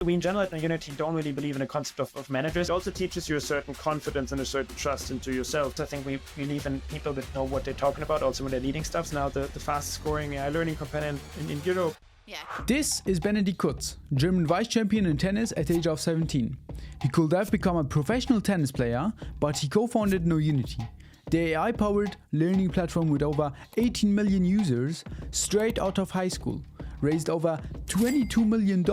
We in general at Knowunity don't really believe in the concept of managers. It also teaches you a certain confidence and a certain trust into yourself. I think we believe in people that know what they're talking about, also when they're leading stuff. Now the fastest scoring AI learning companion in Europe. Yeah. This is Benedict Kurz, German vice champion in tennis at the age of 17. He could have become a professional tennis player, but he co-founded Knowunity, the AI-powered learning platform with over 18 million users straight out of high school, raised over $22 million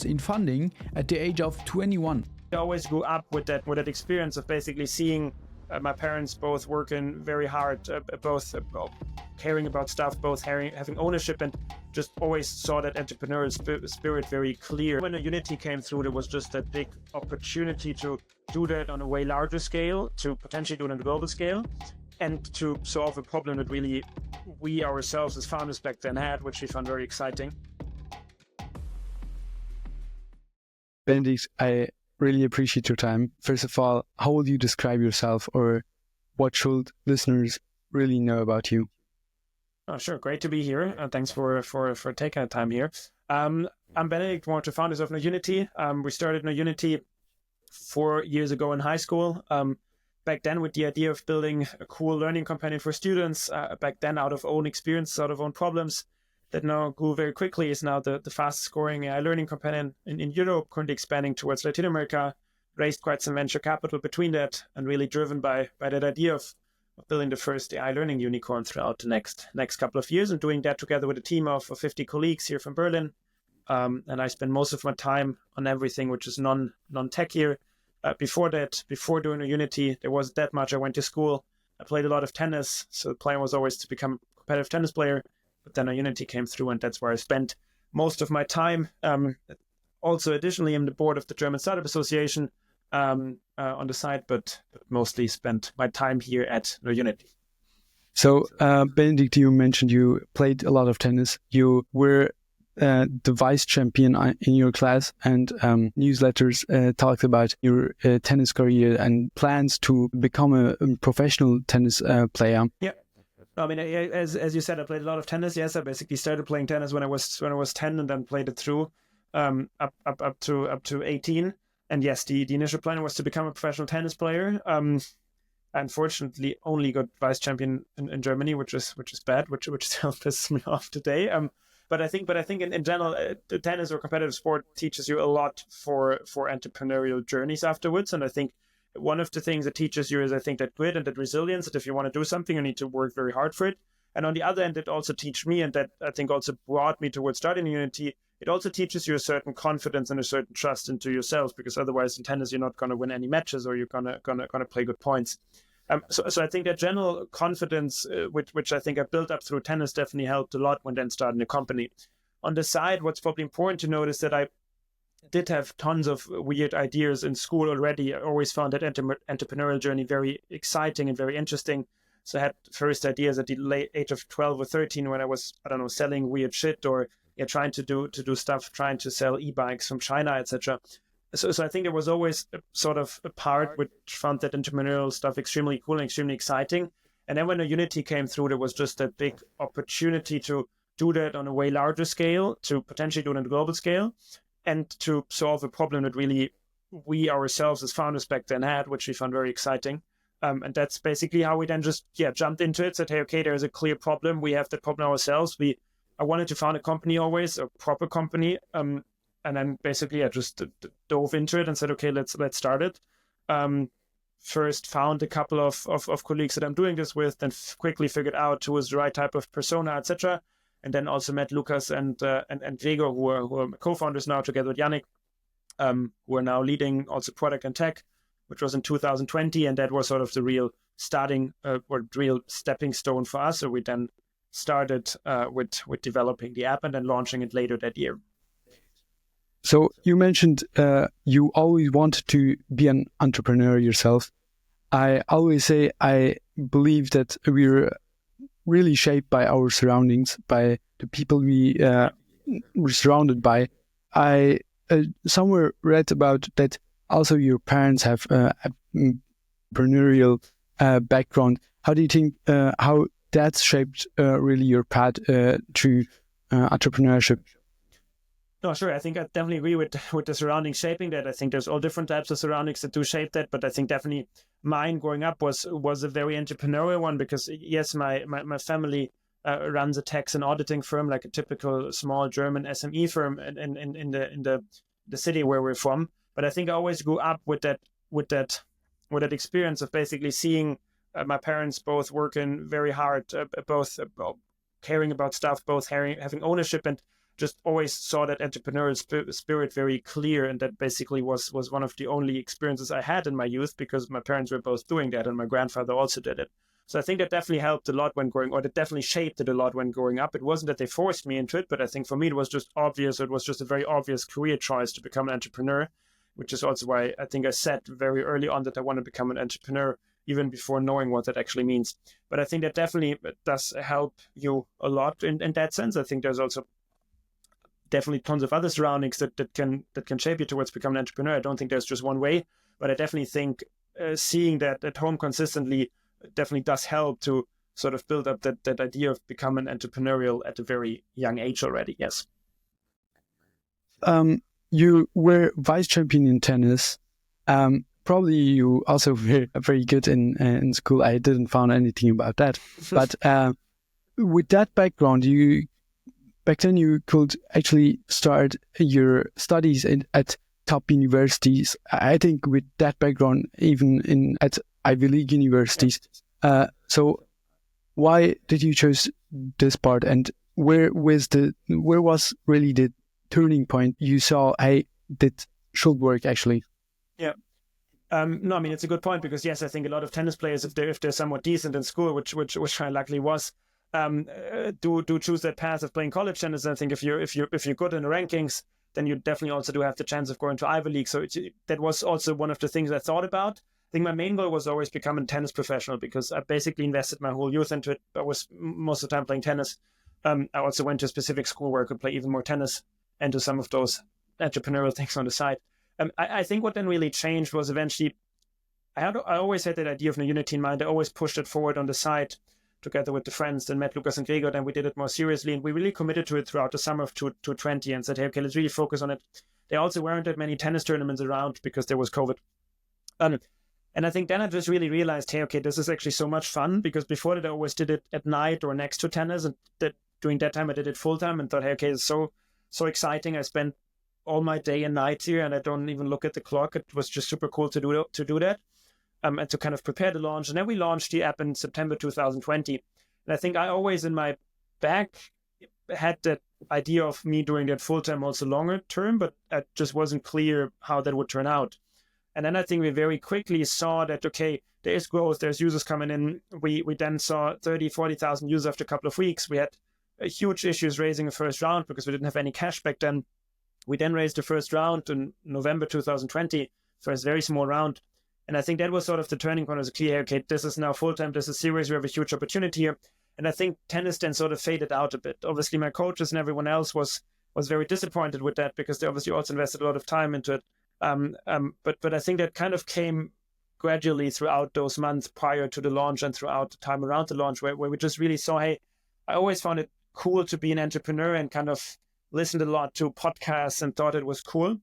in funding at the age of 21. I always grew up with that experience of basically seeing my parents both working very hard, both caring about stuff, both having ownership, and just always saw that entrepreneurial spirit very clear. When Knowunity came through, there was just a big opportunity to do that on a way larger scale, to potentially do it on a global scale, and to solve a problem that really we ourselves as founders back then had, which we found very exciting. Benedict, I really appreciate your time. First of all, how would you describe yourself, or what should listeners really know about you? Oh, sure. Great to be here. Thanks for taking the time here. I'm Benedict, one of the founders of Knowunity. We started Knowunity 4 years ago in high school. Back then with the idea of building a cool learning companion for students. Back then out of own experience, out of own problems, that now grew very quickly, is now the fastest scoring AI learning companion in Europe, currently expanding towards Latin America, raised quite some venture capital between that, and really driven by that idea of building the first AI learning unicorn throughout the next couple of years, and doing that together with a team of 50 colleagues here from Berlin. And I spend most of my time on everything which is non-tech here. Before doing Knowunity, there wasn't that much. I went to school. I played a lot of tennis, so the plan was always to become a competitive tennis player. But then Knowunity came through, and that's where I spent most of my time. Also, additionally, I'm the board of the German Startup Association on the side, but mostly spent my time here at Knowunity. So, Benedict, you mentioned you played a lot of tennis. You were the vice champion in your class, and newsletters talked about your tennis career and plans to become a professional tennis player. Yeah. I mean, as you said, I played a lot of tennis. Yes, I basically started playing tennis when I was 10, and then played it through up to 18. And yes, the initial plan was to become a professional tennis player. Unfortunately, only got vice champion in Germany, which is bad, which still pisses me off today. But I think in general, the tennis or competitive sport teaches you a lot for entrepreneurial journeys afterwards. And I think one of the things it teaches you is, I think, that grit and that resilience, that if you want to do something, you need to work very hard for it. And on the other end, it also teach me, and that I think also brought me towards starting Knowunity, it also teaches you a certain confidence and a certain trust into yourself, because otherwise in tennis, you're not going to win any matches, or you're gonna play good points. So I think that general confidence, which I think I built up through tennis, definitely helped a lot when then starting a company. On the side, what's probably important to note is that I did have tons of weird ideas in school already. I always found that entrepreneurial journey very exciting and very interesting. So I had first ideas at the late age of 12 or 13 when I was, selling weird shit, or trying to do stuff, trying to sell e-bikes from China, etc. So I think there was always sort of a part which found that entrepreneurial stuff extremely cool and extremely exciting. And then when Knowunity came through, there was just a big opportunity to do that on a way larger scale, to potentially do it on a global scale, and to solve a problem that really we ourselves as founders back then had, which we found very exciting. And that's basically how we then just jumped into it, said, hey, okay, there's a clear problem. We have that problem ourselves. I wanted to found a company always, a proper company. And then basically just dove into it and said, okay, let's start it. First found a couple of colleagues that I'm doing this with, then quickly figured out who was the right type of persona, etc. And then also met Lucas and Gregor, who are co-founders now together with Yannick, who are now leading also product and tech, which was in 2020. And that was sort of the real starting or real stepping stone for us. So we then started with developing the app and then launching it later that year. So you mentioned you always wanted to be an entrepreneur yourself. I always say I believe that we're really shaped by our surroundings, by the people we're surrounded by. I somewhere read about that also your parents have a entrepreneurial background. How do you think how that's shaped really your path to entrepreneurship? No, sure. I think I definitely agree with the surroundings shaping that. I think there's all different types of surroundings that do shape that, but I think definitely mine growing up was a very entrepreneurial one because yes, my family runs a tax and auditing firm, like a typical small German SME firm in the city where we're from. But I think I always grew up with that experience of basically seeing my parents both working very hard, both caring about stuff, both having ownership, and just always saw that entrepreneurial spirit very clear. And that basically was one of the only experiences I had in my youth because my parents were both doing that and my grandfather also did it. So I think that definitely helped a lot when that definitely shaped it a lot when growing up. It wasn't that they forced me into it, but I think for me it was just obvious. It was just a very obvious career choice to become an entrepreneur, which is also why I think I said very early on that I want to become an entrepreneur, even before knowing what that actually means. But I think that definitely does help you a lot in that sense. I think there's also definitely tons of other surroundings that can shape you towards becoming an entrepreneur. I don't think there's just one way, but I definitely think seeing that at home consistently definitely does help to sort of build up that idea of becoming entrepreneurial at a very young age already. Yes. You were vice champion in tennis. Probably you also were very good in school. I didn't find anything about that. But with that background, back then you could actually start your studies at top universities. I think with that background, even at Ivy League universities. So why did you choose this part, and where was really the turning point you saw, hey, that should work actually? Yeah. No, I mean, it's a good point because yes, I think a lot of tennis players, if they're somewhat decent in school, which I luckily was, do choose that path of playing college tennis. And I think if you're good in the rankings, then you definitely also do have the chance of going to Ivy League. So that was also one of the things I thought about. I think my main goal was always becoming a tennis professional because I basically invested my whole youth into it. I was most of the time playing tennis. I also went to a specific school where I could play even more tennis and do some of those entrepreneurial things on the side. I think what then really changed was eventually, I always had that idea of Knowunity in mind. I always pushed it forward on the side together with the friends, then met Lucas and Gregor, then we did it more seriously, and we really committed to it throughout the summer of 2020 and said, hey, okay, let's really focus on it. There also weren't that many tennis tournaments around because there was COVID. And I think then I just really realized, hey, okay, this is actually so much fun because before that I always did it at night or next to tennis, and during that time I did it full time and thought, hey, okay, it's so exciting. I spent all my day and night here and I don't even look at the clock. It was just super cool to do that. And to kind of prepare the launch. And then we launched the app in September 2020. And I think I always in my back had that idea of me doing that full-time also longer term, but it just wasn't clear how that would turn out. And then I think we very quickly saw that, okay, there is growth, there's users coming in. We then saw 30, 40,000 users after a couple of weeks. We had huge issues raising a first round because we didn't have any cash back then. We then raised the first round in November 2020, first very small round. And I think that was sort of the turning point. It was clear, okay, this is now full-time, this is serious, we have a huge opportunity here. And I think tennis then sort of faded out a bit. Obviously, my coaches and everyone else was very disappointed with that because they obviously also invested a lot of time into it. But I think that kind of came gradually throughout those months prior to the launch and throughout the time around the launch where we just really saw, hey, I always found it cool to be an entrepreneur and kind of listened a lot to podcasts and thought it was cool.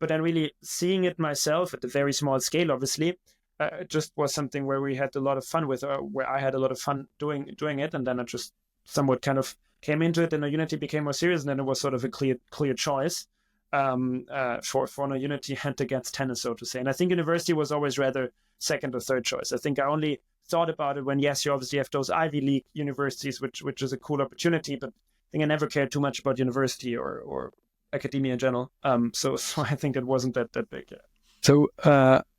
But then really seeing it myself at a very small scale, obviously, it just was something where we had a lot of fun with, where I had a lot of fun doing it. And then I just somewhat kind of came into it, and Knowunity became more serious. And then it was sort of a clear choice for Knowunity and against tennis, so to say. And I think university was always rather second or third choice. I think I only thought about it when, yes, you obviously have those Ivy League universities, which is a cool opportunity. But I think I never cared too much about university or academia in general. So I think it wasn't that big. Yeah. So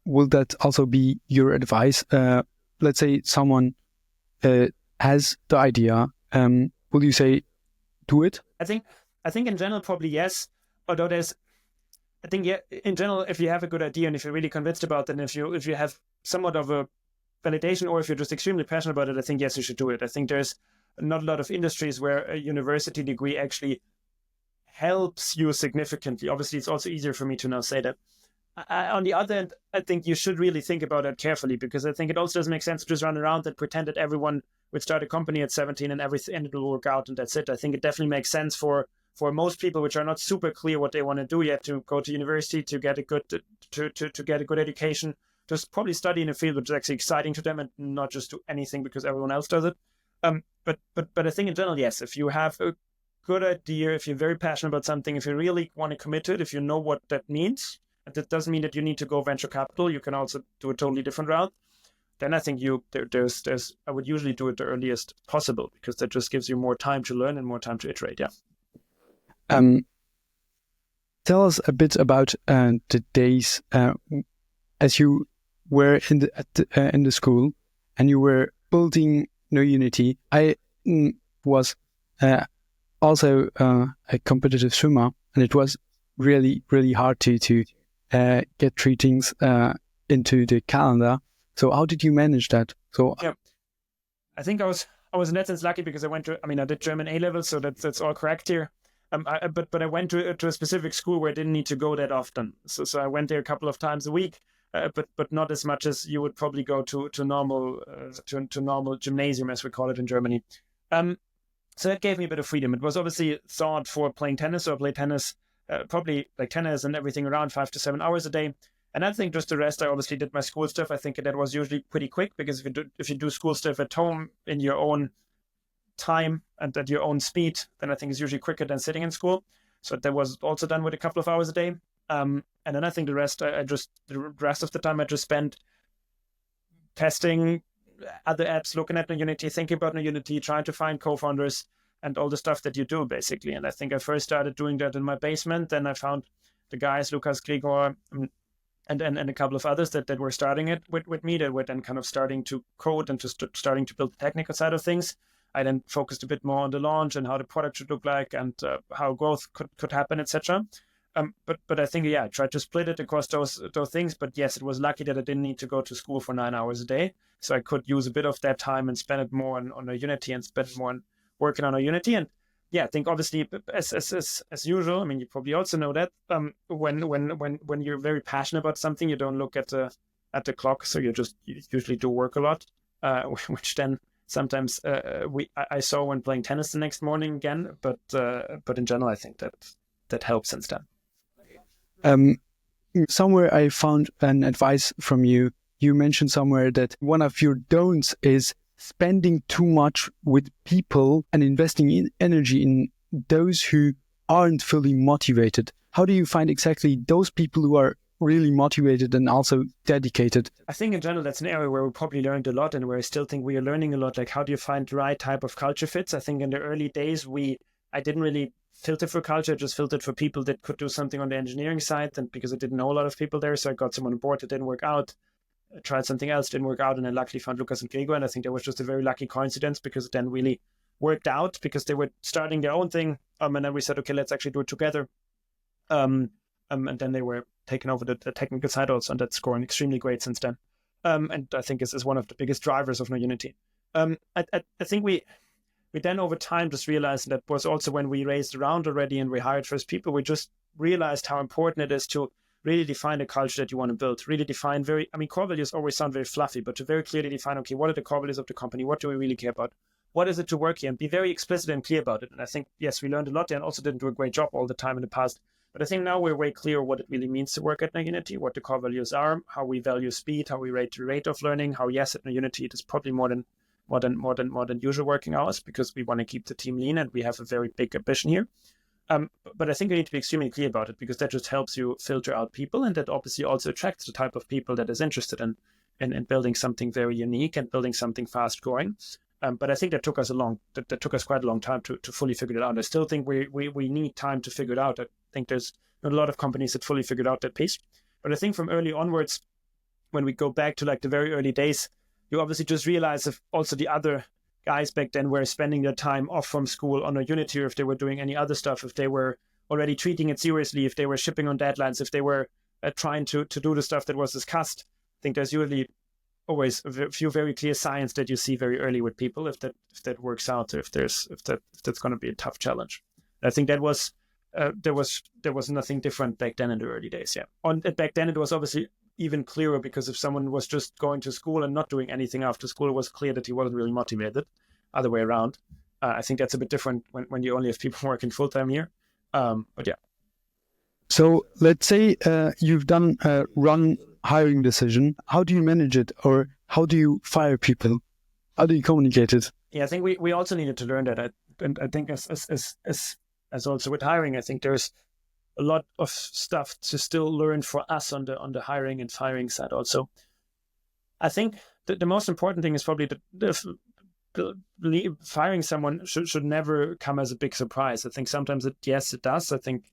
will that also be your advice? Let's say someone has the idea. Will you say, do it? I think in general, probably yes. Although I think in general, if you have a good idea and if you're really convinced about it, and if you have somewhat of a validation, or if you're just extremely passionate about it, I think yes, you should do it. I think there's not a lot of industries where a university degree actually helps you significantly. Obviously, it's also easier for me to now say that. On the other hand, I think you should really think about it carefully, because I think it also doesn't make sense to just run around and pretend that everyone would start a company at 17 and it will work out and that's it. I think it definitely makes sense for for most people which are not super clear what they want to do yet, to go to university, to get a good to get a good education, just probably study in a field which is actually exciting to them and not just do anything because everyone else does it. But I think in general, yes, if you have a good idea, if you're very passionate about something, if you really want to commit to it, if you know what that means, and that doesn't mean that you need to go venture capital, you can also do a totally different route. Then I think I would usually do it the earliest possible, because that just gives you more time to learn and more time to iterate. Yeah. Tell us a bit about the days as you were in the school and you were building Knowunity. I was also a competitive swimmer, and it was really, really hard to get 3 things into the calendar. So how did you manage that? So yeah, I think I was in that sense lucky, because I did German A level, so that's all correct here. But I went to a specific school where I didn't need to go that often. So I went there a couple of times a week, but not as much as you would probably go to normal gymnasium, as we call it in Germany. So that gave me a bit of freedom. It was obviously thought for playing tennis, so I played tennis, probably like tennis and everything around 5 to 7 hours a day. And I think just the rest, I obviously did my school stuff. I think that was usually pretty quick, because if you do school stuff at home in your own time and at your own speed, then I think it's usually quicker than sitting in school. So that was also done with a couple of hours a day. And then I think the rest of the time I just spent testing other apps, looking at Knowunity, thinking about Knowunity, trying to find co-founders and all the stuff that you do, basically. And I think I first started doing that in my basement. Then I found the guys, Lukas, Gregor, and a couple of others that were starting it with me, that were then kind of starting to code and just starting to build the technical side of things. I then focused a bit more on the launch and how the product should look like and how growth could happen, etc. But I think, I tried to split it across those things. But yes, it was lucky that I didn't need to go to school for 9 hours a day. So I could use a bit of that time and spend it more on Knowunity and spend it more on working on Knowunity. And I think obviously, as usual, I mean, you probably also know that when you're very passionate about something, you don't look at the clock. So you usually do work a lot, which then sometimes I saw when playing tennis the next morning again. But in general, I think that helps since then. Somewhere I found an advice from you. You mentioned somewhere that one of your don'ts is spending too much with people and investing in energy in those who aren't fully motivated. How do you find exactly those people who are really motivated and also dedicated? I think in general, that's an area where we probably learned a lot, and where I still think we are learning a lot. Like, how do you find the right type of culture fits? I think in the early days, I didn't really filter for culture, I just filtered for people that could do something on the engineering side. And because I didn't know a lot of people there, so I got someone on board that didn't work out. I tried something else, didn't work out, and I luckily found Lukas and Gregor. And I think that was just a very lucky coincidence, because it then really worked out, because they were starting their own thing. And then we said, okay, let's actually do it together. And then they were taking over the technical side also, and that's scoring extremely great since then. And I think is one of the biggest drivers of Knowunity. I think we then over time just realized, that was also when we raised a round already and we hired first people, we just realized how important it is to really define the culture that you want to build, really define core values always sound very fluffy, but to very clearly define, okay, what are the core values of the company? What do we really care about? What is it to work here? And be very explicit and clear about it. And I think, yes, we learned a lot there, and also didn't do a great job all the time in the past. But I think now we're way clear what it really means to work at Knowunity, what the core values are, how we value speed, how we rate the rate of learning, how, yes, at Knowunity it is probably more than usual working hours, because we want to keep the team lean and we have a very big ambition here. But I think you need to be extremely clear about it, because that just helps you filter out people, and that obviously also attracts the type of people that is interested in building something very unique and building something fast growing. But I think that took us quite a long time to fully figure it out. I still think we need time to figure it out. I think there's not a lot of companies that fully figured out that piece. But I think from early onwards, when we go back to like the very early days, you obviously just realize if also the other guys back then were spending their time off from school on Knowunity, or if they were doing any other stuff, if they were already treating it seriously, if they were shipping on deadlines, if they were trying to do the stuff that was discussed. I think there's usually always a few very clear signs that you see very early with people, if that works out, or if that's going to be a tough challenge. I think that was there was nothing different back then in the early days. Yeah, back then it was obviously even clearer, because if someone was just going to school and not doing anything after school, it was clear that he wasn't really motivated. Other way around. I think that's a bit different when you only have people working full time here. But yeah. So let's say you've done a wrong hiring decision. How do you manage it, or how do you fire people? How do you communicate it? Yeah, I think we also needed to learn that. And I think as also with hiring, I think there's a lot of stuff to still learn for us on the hiring and firing side also. I think the most important thing is probably firing someone should never come as a big surprise. I think sometimes it does. I think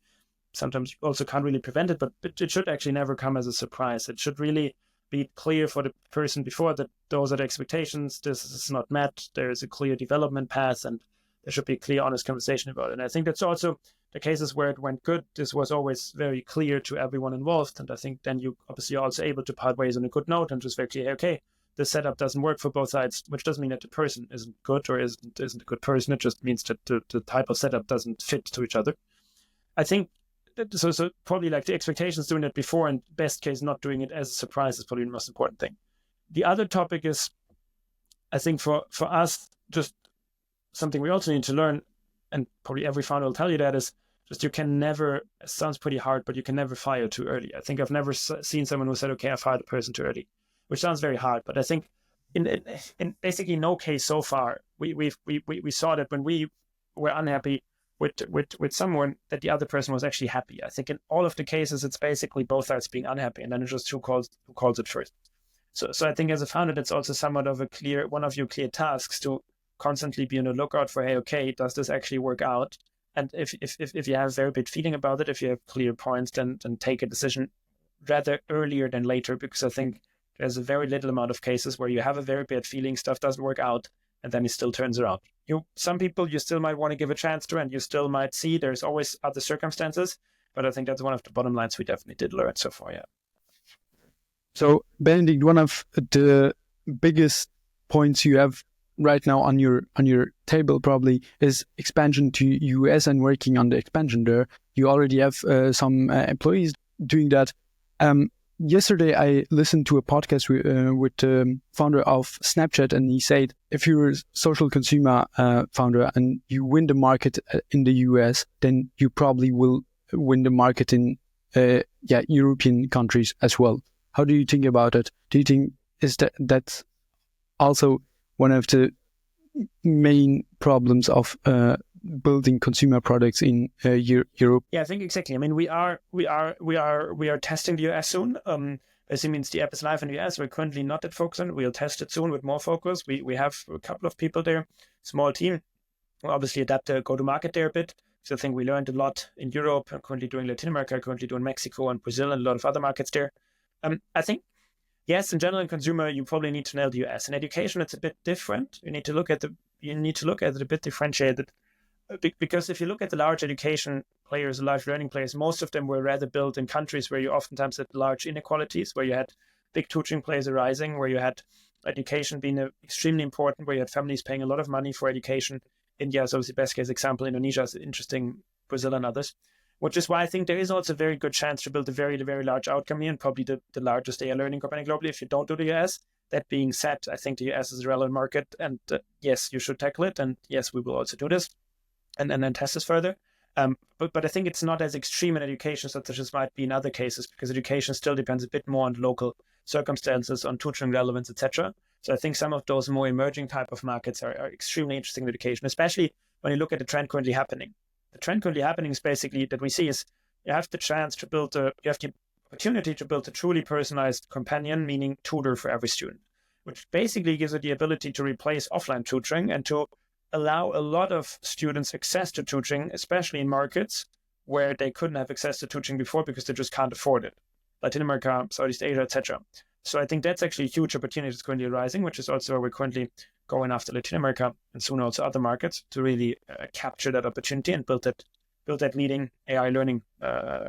sometimes you also can't really prevent it, but it should actually never come as a surprise. It should really be clear for the person before that those are the expectations, this is not met, there is a clear development path, and there should be a clear, honest conversation about it. And I think that's also the cases where it went good. This was always very clear to everyone involved. And I think then you obviously are also able to part ways on a good note and just very clear, okay, the setup doesn't work for both sides, which doesn't mean that the person isn't good or isn't a good person. It just means that the type of setup doesn't fit to each other. I think so probably like the expectations doing it before, and best case not doing it as a surprise is probably the most important thing. The other topic is, I think for us, just something we also need to learn, and probably every founder will tell you that, is just you can never, it sounds pretty hard, but you can never fire too early. I think I've never seen someone who said, okay, I fired a person too early, which sounds very hard. But I think in basically no case so far, we saw that when we were unhappy with someone, that the other person was actually happy. I think in all of the cases, it's basically both sides being unhappy, and then it's just who calls it first. So I think as a founder, that's also somewhat of one of your clear tasks to constantly be on the lookout for, hey, okay, does this actually work out? And if you have a very big feeling about it, if you have clear points, then take a decision rather earlier than later, because I think there's a very little amount of cases where you have a very bad feeling, stuff doesn't work out, and then it still turns around. Some people you still might want to give a chance to, and you still might see there's always other circumstances, but I think that's one of the bottom lines we definitely did learn so far, yeah. So, Benedict, one of the biggest points you have right now on your table probably is expansion to US and working on the expansion there. You already have some employees doing that. Yesterday, I listened to a podcast with the founder of Snapchat, and he said, if you're a social consumer founder and you win the market in the US, then you probably will win the market in European countries as well. How do you think about it? Do you think that's also one of the main problems of building consumer products in Europe? Yeah, I think exactly. I mean, we are testing the US soon. Basically means the app is live in the US. We're currently not that focused on it. We'll test it soon with more focus. We have a couple of people there, small team. We'll obviously adapt the go-to-market there a bit. So I think we learned a lot in Europe. I'm currently doing Latin America, currently doing Mexico and Brazil and a lot of other markets there. I think, yes, in general, in consumer, you probably need to nail the US. In education, it's a bit different. You need to look at it a bit differentiated. Because if you look at the large education players, large learning players, most of them were rather built in countries where you oftentimes had large inequalities, where you had big tutoring players arising, where you had education being extremely important, where you had families paying a lot of money for education. India is obviously the best case example. Indonesia is interesting, Brazil and others, which is why I think there is also a very good chance to build a very, very large outcome here, and probably the largest AI learning company globally if you don't do the US. That being said, I think the US is a relevant market, and yes, you should tackle it, and yes, we will also do this. And then test this further. But I think it's not as extreme in education such as it might be in other cases, because education still depends a bit more on local circumstances, on tutoring relevance, etc. So I think some of those more emerging type of markets are extremely interesting in education, especially when you look at the trend currently happening. The trend currently happening is basically that we see is you have the opportunity to build a truly personalized companion, meaning tutor for every student, which basically gives you the ability to replace offline tutoring and to allow a lot of students access to tutoring, especially in markets where they couldn't have access to tutoring before because they just can't afford it. Latin America, Southeast Asia, etc. So I think that's actually a huge opportunity that's currently arising, which is also where we're currently going after Latin America and soon also other markets to really capture that opportunity and build that leading AI learning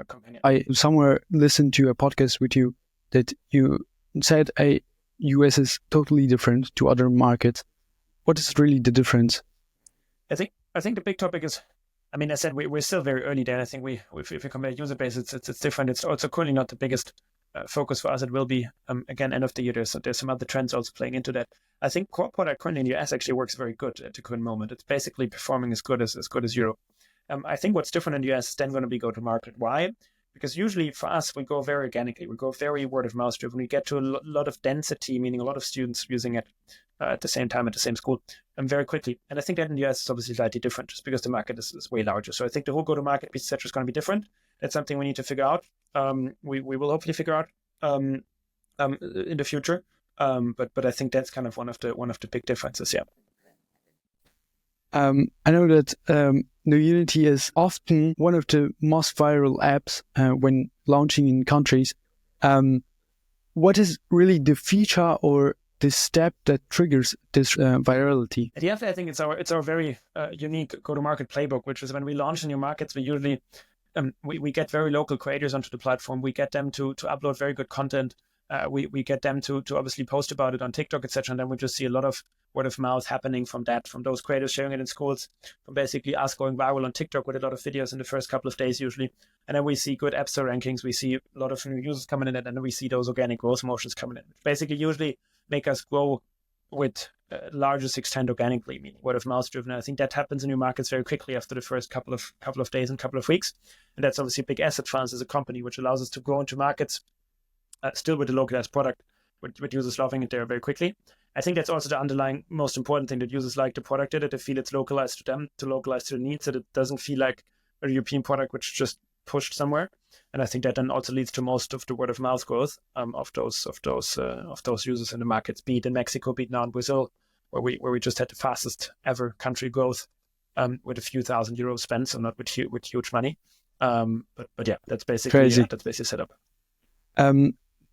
company. I somewhere listened to a podcast with you that you said US is totally different to other markets. What is really the difference? I think the big topic is, I mean, I said we're still very early there. I think if you compare user base, it's different. It's also currently not the biggest focus for us. It will be again end of the year. There's some other trends also playing into that. I think what product currently in the US actually works very good at the current moment. It's basically performing as good as Europe. I think what's different in the US is then going to be go-to-market. Why? Because usually for us, we go very organically. We go very word-of-mouth driven. We get to a lot of density, meaning a lot of students using it at the same time at the same school very quickly. And I think that in the US is obviously slightly different just because the market is way larger. So I think the whole go-to-market piece, et cetera, is going to be different. That's something we need to figure out. We will hopefully figure out in the future. But I think that's kind of one of the big differences. Yeah. I know that Knowunity is often one of the most viral apps when launching in countries. What is really the feature or the step that triggers this virality? At the end, I think it's our very unique go-to-market playbook, which is when we launch in new markets, we usually we get very local creators onto the platform. We get them to upload very good content. We get them to obviously post about it on TikTok, etc. And then we just see a lot of word of mouth happening from those creators sharing it in schools, from basically us going viral on TikTok with a lot of videos in the first couple of days usually. And then we see good App Store rankings. We see a lot of new users coming in, and then we see those organic growth motions coming in, which basically usually make us grow with largest extent organically, meaning word of mouth driven. And I think that happens in new markets very quickly after the first couple of days and couple of weeks. And that's obviously a big asset for us as a company, which allows us to grow into markets still with a localized product, with users loving it there very quickly. I think that's also the underlying most important thing, that users like the product, that they feel it's localized to them, to localize to the needs, that it doesn't feel like a European product which just pushed somewhere. And I think that then also leads to most of the word of mouth growth of those users in the markets, be it in Mexico, be it now in Brazil, where we just had the fastest ever country growth with a few thousand euros spent, so not with huge money. But yeah, that's basically Crazy. That's basically set up.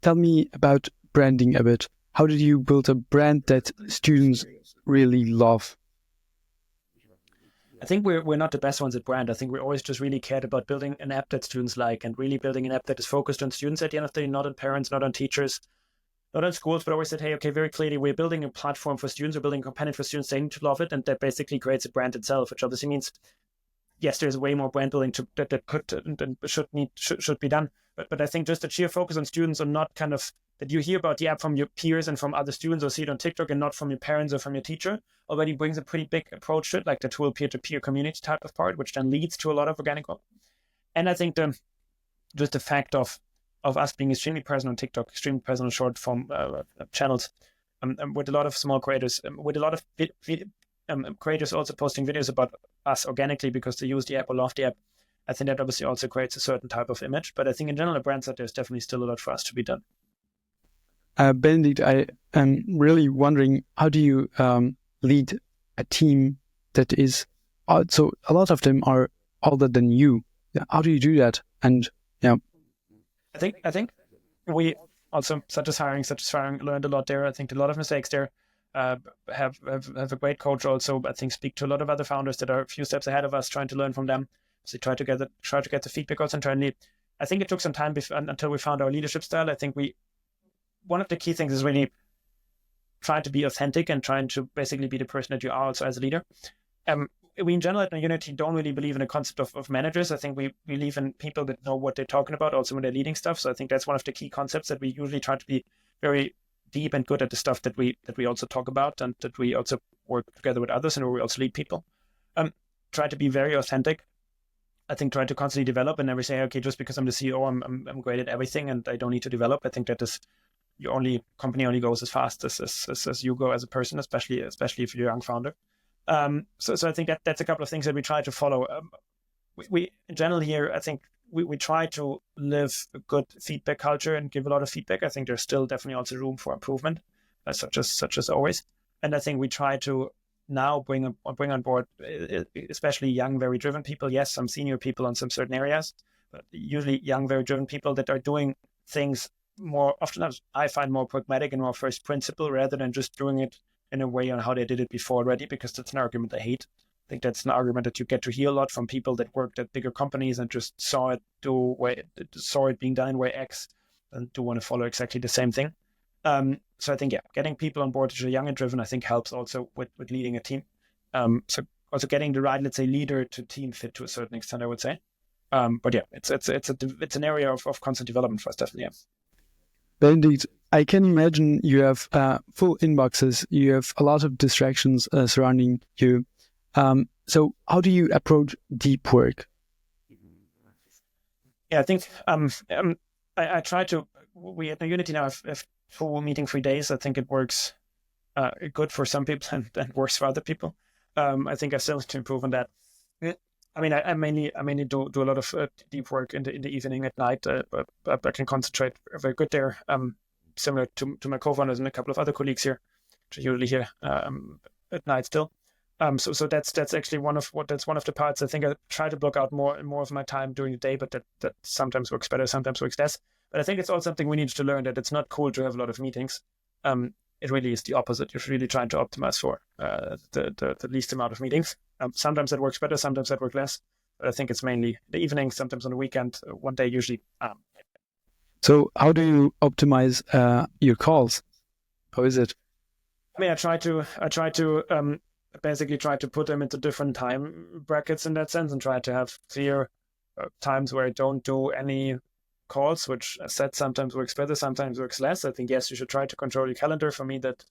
Tell me about branding a bit. How did you build a brand that students really love? I think we're not the best ones at brand. I think we always just really cared about building an app that students like, and really building an app that is focused on students at the end of the day, not on parents, not on teachers, not on schools, but always said, hey, okay, very clearly, we're building a platform for students, we're building a companion for students, they need to love it, and that basically creates a brand itself, which obviously means, yes, there's way more brand building that could and should be done. But I think just the sheer focus on students, and not kind of that you hear about the app from your peers and from other students, or see it on TikTok and not from your parents or from your teacher, already brings a pretty big approach to it, like the tool peer-to-peer community type of part, which then leads to a lot of organic growth. And I think just the fact of us being extremely present on TikTok, extremely present on short form channels, with a lot of small creators, with a lot of creators also posting videos about us organically because they use the app or love the app. I think that obviously also creates a certain type of image. But I think in general, at brand side, there's definitely still a lot for us to be done. Benedict, I am really wondering, how do you lead a team that is, so a lot of them are older than you. How do you do that? And yeah. I think we also, such as firing, learned a lot there. I think a lot of mistakes there. Have a great coach also. I think speak to a lot of other founders that are a few steps ahead of us, trying to learn from them. So try to get the feedback also internally. I think it took some time until we found our leadership style. I think one of the key things is really trying to be authentic and trying to basically be the person that you are also as a leader. We in general at Knowunity don't really believe in the concept of managers. I think we believe in people that know what they're talking about also when they're leading stuff. So I think that's one of the key concepts, that we usually try to be very deep and good at the stuff that we also talk about, and that we also work together with others, and where we also lead people. Try to be very authentic. I think try to constantly develop, and never say, okay, just because I'm the CEO, I'm great at everything and I don't need to develop. I think that your company only goes as fast as you go as a person, especially if you're a young founder. So I think that's a couple of things that we try to follow. We in general here, I think we try to live a good feedback culture and give a lot of feedback. I think there's still definitely also room for improvement, such as always. And I think we try to now bring on board, especially young, very driven people. Yes, some senior people on some certain areas, but usually young, very driven people that are doing things more often, I find, more pragmatic and more first principle, rather than just doing it in a way on how they did it before already, because that's an argument I hate. I think that's an argument that you get to hear a lot from people that worked at bigger companies and just saw it being done in way X and do want to follow exactly the same thing. So I think, getting people on board who are young and driven, I think helps also with leading a team. So also getting the right, let's say, leader to team fit to a certain extent, I would say. But yeah, it's an area of constant development for us, definitely. Yeah. Benedict, I can imagine you have full inboxes. You have a lot of distractions surrounding you. So how do you approach deep work? Yeah, I think I try to. We at Knowunity now have full meeting-free days. I think it works good for some people and worse for other people. I think I still need to improve on that. I mean, I mainly do a lot of deep work in the evening at night, but I can concentrate very good there. Similar to my co-founders and a couple of other colleagues here, which are usually here at night still. So that's actually one of the parts. I think I try to block out more of my time during the day, but that sometimes works better, sometimes works less. But I think it's all something we need to learn, that it's not cool to have a lot of meetings. It really is the opposite. You're really trying to optimize for the least amount of meetings. Sometimes that works better, sometimes that works less. But I think it's mainly the evening, sometimes on the weekend, one day usually. So how do you optimize your calls? How is it? I mean, I try to basically try to put them into different time brackets in that sense, and try to have clear times where I don't do any calls, which I said sometimes works better, sometimes works less. I think, yes, you should try to control your calendar. For me, that,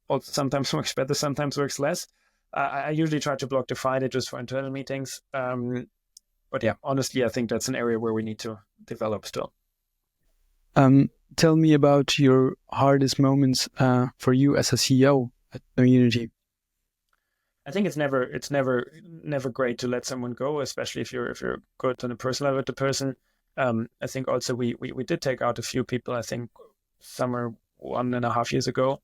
also sometimes works better, sometimes works less. I usually try to block the Friday just for internal meetings. But yeah, honestly, I think that's an area where we need to develop still. Tell me about your hardest moments for you as a CEO at Knowunity. I think it's never great to let someone go, especially if you're good on a personal level with the person. I think also we did take out a few people, I think somewhere 1.5 years ago,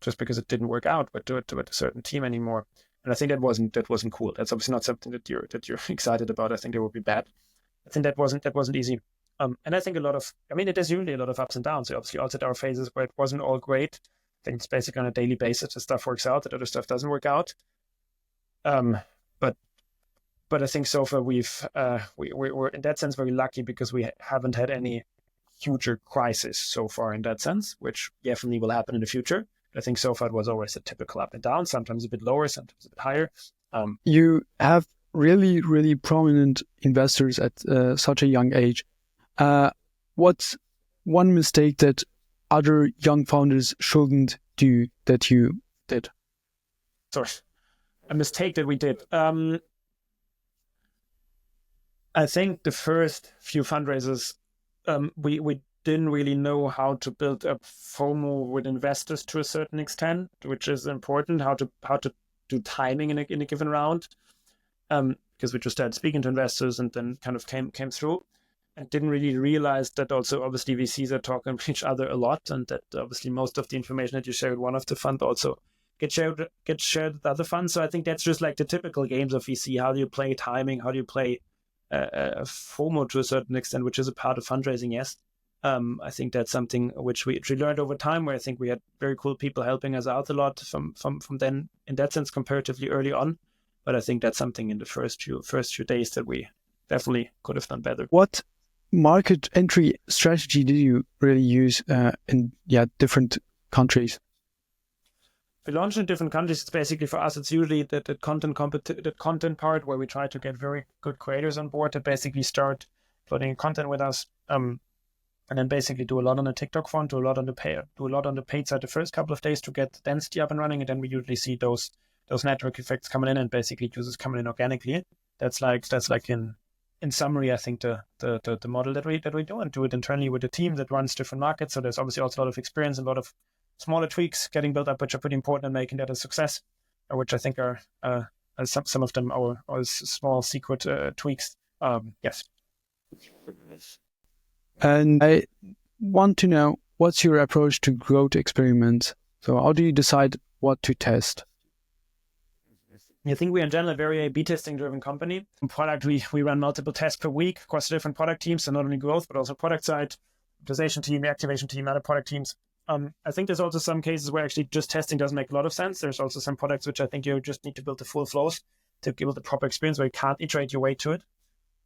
just because it didn't work out with a certain team anymore. And I think that wasn't cool. That's obviously not something that you're excited about. I think that would be bad. I think that wasn't easy. And I think it is usually a lot of ups and downs. So obviously also there are phases where it wasn't all great. I think it's basically on a daily basis that stuff works out, that other stuff doesn't work out. But I think so far we're in that sense very lucky, because we haven't had any huger crisis so far in that sense, which definitely will happen in the future. But I think so far it was always a typical up and down, sometimes a bit lower, sometimes a bit higher. You have really, really prominent investors at such a young age. What's one mistake that other young founders shouldn't do that you did? Sorry, a mistake that we did. I think the first few fundraisers, we didn't really know how to build up FOMO with investors to a certain extent, which is important. How to do timing in a given round, because we just started speaking to investors and then kind of came through, and didn't really realize that also obviously VCs are talking to each other a lot, and that obviously most of the information that you share with one of the fund also get shared with other funds. So I think that's just like the typical games of VC. How do you play timing? How do you play FOMO to a certain extent, which is a part of fundraising? Yes. I think that's something which we learned over time, where I think we had very cool people helping us out a lot from then, in that sense, comparatively early on. But I think that's something in the first few days that we definitely could have done better. What market entry strategy did you really use in different countries? We launch in different countries. It's basically, for us, it's usually the content part, where we try to get very good creators on board that basically start putting content with us, and then basically do a lot on the TikTok front, do a lot on the paid side the first couple of days to get the density up and running, and then we usually see those network effects coming in, and basically users coming in organically. That's like in summary, I think the model that we do, and do it internally with a team that runs different markets. So there's obviously also a lot of experience and a lot of smaller tweaks getting built up, which are pretty important in making that a success, which I think are some of them are small secret tweaks. Yes. And I want to know, what's your approach to growth experiments? So how do you decide what to test? I think we are in general a very A/B testing driven company. In product, we run multiple tests per week across different product teams, so not only growth, but also product side, optimization team, activation team, other product teams. I think there's also some cases where actually just testing doesn't make a lot of sense. There's also some products which I think you just need to build the full flows to give it the proper experience, where you can't iterate your way to it.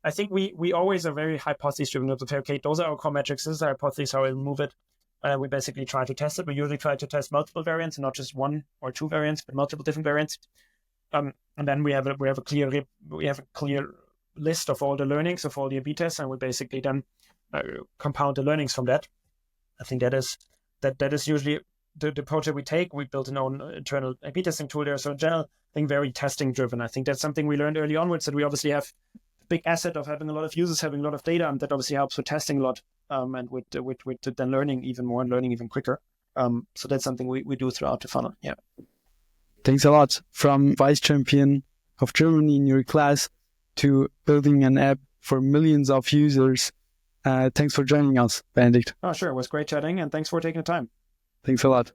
I think we always are very hypothesis driven. Okay, those are our core metrics. This is our hypothesis, how we'll move it. We basically try to test it. We usually try to test multiple variants, and not just one or two variants, but multiple different variants. And then we have a clear list of all the learnings of all the A/B tests, and we basically then compound the learnings from that. I think that is usually the project we take, we built an own internal A/B testing tool there. So in general, I think very testing driven. I think that's something we learned early onwards, that we obviously have a big asset of having a lot of users, having a lot of data, and that obviously helps with testing a lot, and with then learning even more and learning even quicker. So that's something we do throughout the funnel. Yeah. Thanks a lot. From vice champion of Germany in your class to building an app for millions of users. Thanks for joining us, Benedict. Oh, sure. It was great chatting, and thanks for taking the time. Thanks a lot.